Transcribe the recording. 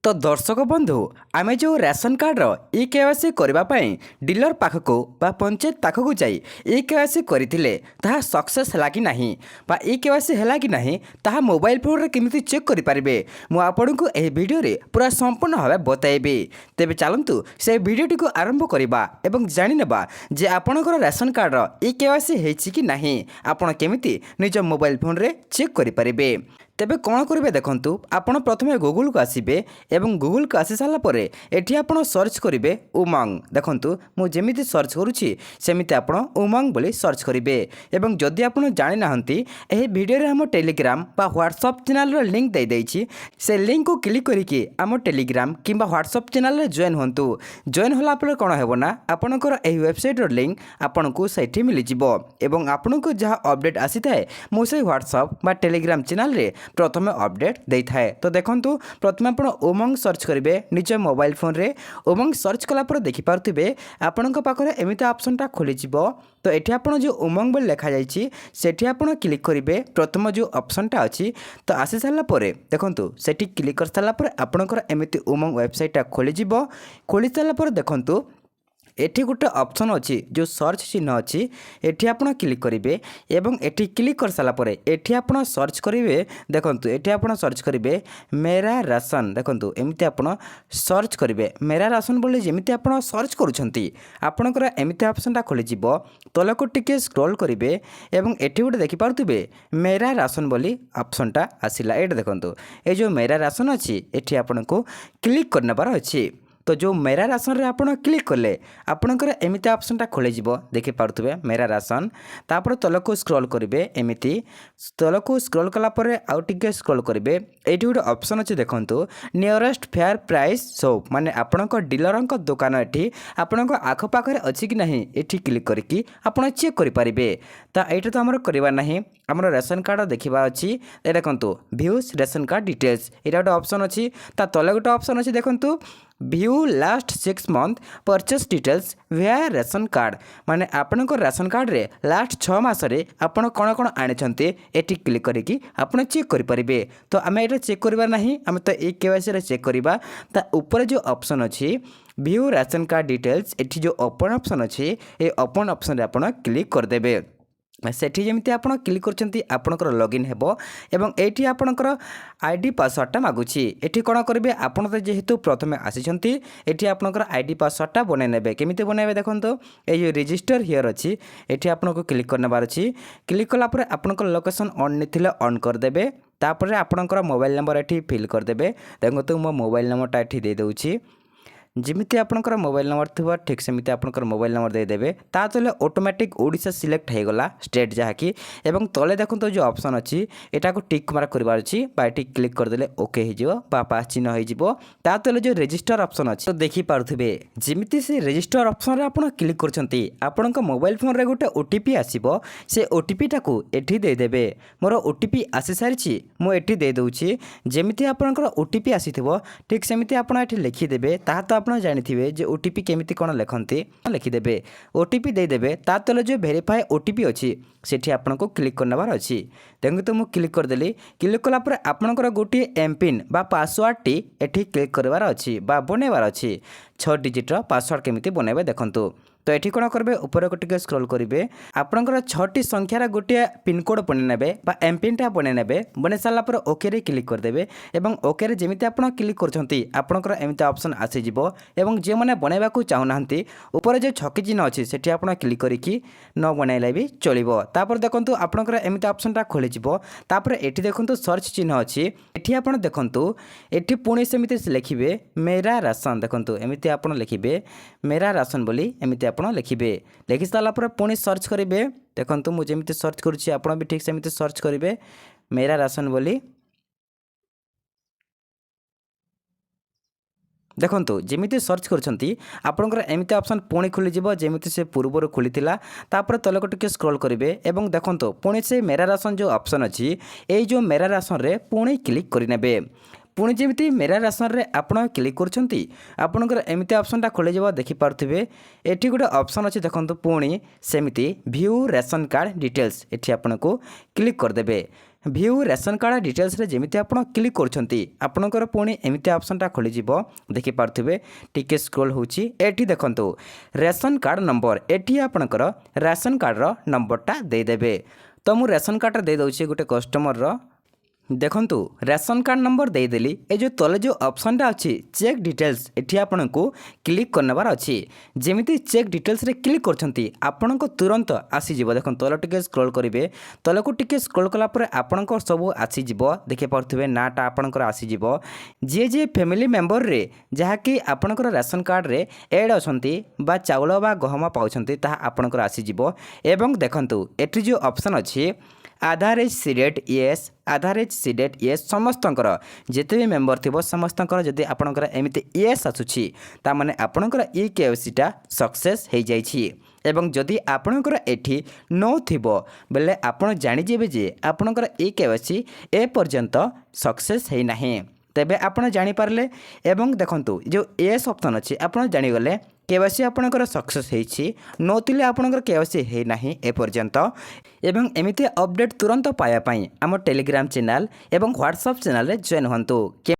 तो दर्शक बंधु आम जो राशन कार्ड इ केवाईसी करने डीलर पाखक बा पंचायत पाखक जाई इ केवाईसी करते सक्सेस है कि नहीं बा इ केवाईसी है कि नहीं ताहा मोबाइल फोन रे केमिति चेक करें मु आपन को यह वीडियो रे पूरा संपूर्ण भाव बताइबी। तेबे चलतु से वीडियोटी को आरंभ करवा एवं जानिनेबा जे आपणकर राशन कार्ड इ केवाईसी है कि नहीं आपण केमिति निज मोबाइल फोन रे चेक करें। तेबे कौन करेंगे देखंतु आपण प्रथमे गूगल को आसबे एवं गूगल को आसी सारा पर एठी आपण सर्च करेंगे उमंग। देखंतु मु जेमिति सर्च करुछि सेमिति आपण उमंग बोली सर्च करेंगे एवं जदि आपण जानि नाहंती एही वीडियो रे हम टेलीग्राम बा व्हाट्सएप चैनल रो लिंक दे देछि से लिंक को क्लिक करिकि हम टेलीग्राम किंबा व्हाट्सएप चैनल रे जॉइन होंतु। जॉइन होला पर कोन हेबो ना आपणकर एही वेबसाइट रो लिंक आपण को सेठी मिलि जिवो एवं आपण को जहा अपडेट आसी थाए मु से व्हाट्सएप बा टेलीग्राम चैनल रे प्रथम अपडेट दे थाए। तो देखंतु प्रथम आपण उमंग सर्च करेंगे निज मोबाइल फोन रे उमंग सर्च कला पर देखि पारथिबे आपणक पाखरे एमिति ऑप्शनटा खोली जिवो। तो एठी आपण जो उमंग बोल लिखा जाइछि सेठी आपण क्लिक करेंगे प्रथम जो ऑप्शनटा अछि तो आसी साला परे देखंतु सेठी क्लिक कर साला पर आपणकर एमिति उमंग वेबसाइटटा खोली जिवो। खोली साला पर देखंतु एठी गोटे ऑप्शन अच्छी जो सर्च चिन्ह अच्छी एठी आपण क्लिक करेंगे एवं एठी क्लिक कर साला परे एठी आपण सर्च करेंगे। देखंतु एठी आपण सर्च करेंगे मेरा राशन। देखंतु एमिति आपण सर्च करेंगे मेरा राशन बोली जेमिति आपण सर्च करूछंती आपणकर एमिति ऑप्शनटा खोली जिवो। तलको टिके स्क्रॉल करेंगे एवं एठी गोटे देखि पारुथिबे मेरा राशन बोली ऑप्शनटा आसिला। एटा देखंतु ए जो मेरा राशन अच्छी एठी आपनको क्लिक करनबार अछि। तो जो मेरा राशन रे आपण क्लिक कले आपणकर एमिति ऑप्शनटा खोले जिवो देखि पारुथबे मेरा राशन। तापर तलको स्क्रॉल करेंगे एमिति तलको स्क्रॉल कला परे आउ टिके स्क्रॉल करेंगे एठी गोटे ऑप्शन अछि देखंतु नियरेस्ट फेयर प्राइस शॉप माने आपणक डीलरक दुकान एठी आपणक आख पाखरे अछि कि नहीं एठी क्लिक करिकि आपण चेक करि परिबे। ता एटा तो हमर करबा नहीं हमर राशन कार्ड देखिबा अछि ए देखंतु व्यूज राशन कार्ड डिटेल्स एटा गोटे ऑप्शन अछि। ता तले गोटे ऑप्शन अछि देखंतु view last 6 month purchase details where ration card माने आपन राशन कार्ड रे लास्ट 6 मास रे आपन कोन कोन आने एटी क्लिक करिकि आपन चेक करि परिबे। तो आमे एटा चेक करबा नहीं आमे तो ए केवाईसी रे चेक करबा। ता ऊपर जो ऑप्शन अछि व्यू राशन कार्ड डिटेल्स एठी जो ओपन ऑप्शन अछि ए ओपन ऑप्शन रे आपन क्लिक कर देबे। सेठी जेमिति आपण क्लिक करछंती आपणकर लॉगिन हेबो एवं एठी आपणकर आईडी पासवर्डटा मागुछि। एठी कोन करबे आपण तो जेहेतु प्रथमे आसीछंती एठी आपणकर आईडी पासवर्डटा बनै नेबे केमिति बनाबे देखंतो ए जो रजिस्टर हियर अछि एठी आपनको क्लिक करनबार अछि। क्लिक कला पर आपणकर लोकेशन ऑन निथिले ऑन कर देबे। तापर आपणकर मोबाइल नंबर एठी फिल कर देबे। देखंतो मो मोबाइल नंबरटा एठी दे दउछि जिमिति आपणकर मोबाइल नंबर थिबा ठीक सेमिति आपणकर मोबाइल नंबर दे देबे। ता तले ऑटोमेटिक ओडिशा सिलेक्ट हे गला स्टेट जहाँकि एवं तले देखंतो जो ऑप्शन अछि एटा को टिक मार्क करबार अछि बा एटी क्लिक कर देले ओके हे जिवो बा पास चिन्ह हे जिवो। ता तले जो रजिस्टर ऑप्शन अछि तो देखि पारुथिबे जिमिति से रजिस्टर ऑप्शन रे आपण क्लिक करछंती आपणक मोबाइल फोन रे गोटे ओटीपी आसीबो से ओटीपी टाको एठी दे देबे। मोर ओटीपी आसी सारिछि मु एठी दे दउछि जेमिति आपणकर ओटीपी आसीथिबो ठीक सेमिति आपण एठी लिखि देबे। ता तो आपण जानिथिबे जे ओटीपी केमिति कोन लेखंती लिखिदेबे ओटीपी दे देबे। ता तले जो वेरीफाई ओटीपी अछि सेठी आपनको क्लिक करनबार अछि। देखो तो मु क्लिक कर देली क्लिक कला पर आपनकर गोटी एमपिन बा पासवर्ड टी एठी क्लिक करबार अछि बा बनेबार अछि 6 डिजिट रो पासवर्ड केमिति बनेबे देखंतु। तो एठी कोन करबे ऊपर को टिके स्क्रॉल करिवे आपनकर 6टी संख्यार गोटे पिन कोड बने नेबे बा एमपिन टा बने नेबे। बने साला पर ओके रे क्लिक कर देबे एवं ओके रे जेमिति आपण क्लिक करछंती आपनकर एमिति ऑप्शन आसी जिवो। एवं जे माने बनेबा को चाहू नाहंती ऊपर जे छकी चिन्ह अछि सेठी आपण क्लिक करिकि न बनाइले भी चलिबो। तापर देखंतु आपनकर एमिति ऑप्शन टा खोली जिवो। तापर एठी देखंतु सर्च चिन्ह अछि एठी आपण देखंतु एठी पुणी सेमिति लिखिबे मेरा राशन। देखंतु एमिति आपण लिखिबे मेरा राशन बोली एमिति आपण लिखिबे। लिखि साला पर पुणी सर्च करिवे देखंतु मु जेमिति सर्च करूछि आपण भी ठीक सेमिति सर्च करिवे मेरा राशन बोली। देखंतु जेमिति सर्च करछंती आपनकर एमिति ऑप्शन पुणी खुली जिवो जेमिति से पूर्वरो खुलीथिला। तापर तलको टिके स्क्रॉल करिवे एवं देखंतु पुणी से मेरा राशन जो ऑप्शन अछि ए जो मेरा राशन रे पुणी क्लिक करिनेबे। पुणी जेमिति मेरा राशन रे आपण क्लिक करछंती आपनकर एमिति ऑप्शनटा खोले जबा देखि पारथिबे एठी गोटे ऑप्शन अछि देखंतु पुणी सेमिति व्यू राशन कार्ड डिटेल्स एठी आपनको क्लिक कर देबे। ভিউ ରେସନ କାର୍ଡ଼ ଡିଟେଲ୍ସରେ ଯେମିତି ଆପଣ କ୍ଲିକ୍ କରୁଛନ୍ତି ଆପଣଙ୍କର ପୁଣି ଏମିତି ଅପସନ୍ଟା ଖୋଲିଯିବ ଦେଖିପାରୁଥିବେ ଟିକେ ସ୍କ୍ରୋଲ୍ ହେଉଛି ଏଠି ଦେଖନ୍ତୁ ରେସନ କାର୍ଡ଼ ନମ୍ବର ଏଠି ଆପଣଙ୍କର ରେସନ କାର୍ଡ଼ର ନମ୍ବରଟା ଦେଇଦେବେ ତ ମୁଁ ରେସନ କାର୍ଡ଼ଟା ଦେଇଦେଉଛି ଗୋଟେ କଷ୍ଟମରର ଦେଖନ୍ତୁ ରେସନ କାର୍ଡ଼ ନମ୍ବର ଦେଇଦେଲି ଏ ଯେଉଁ ତଳେ ଯେଉଁ ଅପସନ୍ଟା ଅଛି ଚେକ୍ ଡିଟେଲ୍ସ ଏଠି ଆପଣଙ୍କୁ କ୍ଲିକ୍ କରିନେବାର ଅଛି ଯେମିତି ଚେକ୍ ଡିଟେଲ୍ସରେ କ୍ଲିକ୍ କରୁଛନ୍ତି ଆପଣଙ୍କ ତୁରନ୍ତ ଆସିଯିବ ଦେଖନ୍ତୁ ତଳେ ଟିକେ ସ୍କ୍ରୋଲ୍ କରିବେ ତଳକୁ ଟିକେ ସ୍କ୍ରୋଲ୍ କଲା ପରେ ଆପଣଙ୍କର ସବୁ ଆସିଯିବ ଦେଖିପାରୁଥିବେ ନାଁଟା ଆପଣଙ୍କର ଆସିଯିବ ଯିଏ ଯିଏ ଫ୍ୟାମିଲି ମେମ୍ବରରେ ଯାହାକି ଆପଣଙ୍କର ରେସନ କାର୍ଡ଼ରେ ଏଡ଼୍ ଅଛନ୍ତି ବା ଚାଉଳ ବା ଗହମ ପାଉଛନ୍ତି ତାହା ଆପଣଙ୍କର ଆସିଯିବ ଏବଂ ଦେଖନ୍ତୁ ଏଠି ଯେଉଁ ଅପସନ୍ ଅଛି ଆଧାର ଏଜ୍ ସିଡେଟ୍ ୟେସ୍ ଆଧାର ଏଜ୍ ସିଡେଟ୍ ୟେସ୍ ସମସ୍ତଙ୍କର ଯେତେ ବି ମେମ୍ବର ଥିବ ସମସ୍ତଙ୍କର ଯଦି ଆପଣଙ୍କର ଏମିତି ୟେସ୍ ଆସୁଛି ତାମାନେ ଆପଣଙ୍କର ଇ କେୱାଇସିଟା ସକ୍ସେସ୍ ହେଇଯାଇଛି ଏବଂ ଯଦି ଆପଣଙ୍କର ଏଠି ନୋ ଥିବ ବେଲେ ଆପଣ ଜାଣିଯିବେ ଯେ ଆପଣଙ୍କର ଇ କେୱାଇସି ଏପର୍ଯ୍ୟନ୍ତ ସକ୍ସେସ୍ ହେଇନାହିଁ ତେବେ ଆପଣ ଜାଣିପାରିଲେ ଏବଂ ଦେଖନ୍ତୁ ଯେଉଁ ଏସ୍ ଅପସନ୍ ଅଛି ଆପଣ ଜାଣିଗଲେ କେୱାଇସି ଆପଣଙ୍କର ସକ୍ସେସ୍ ହେଇଛି ନଥିଲେ ଆପଣଙ୍କର କେୱାଇସି ହେଇନାହିଁ ଏପର୍ଯ୍ୟନ୍ତ ଏବଂ ଏମିତି ଅପଡ଼େଟ୍ ତୁରନ୍ତ ପାଇବା ପାଇଁ ଆମ ଟେଲିଗ୍ରାମ ଚ୍ୟାନେଲ୍ ଏବଂ ହ୍ୱାଟ୍ସଆପ୍ ଚ୍ୟାନେଲ୍ରେ ଜଏନ୍ ହୁଅନ୍ତୁ।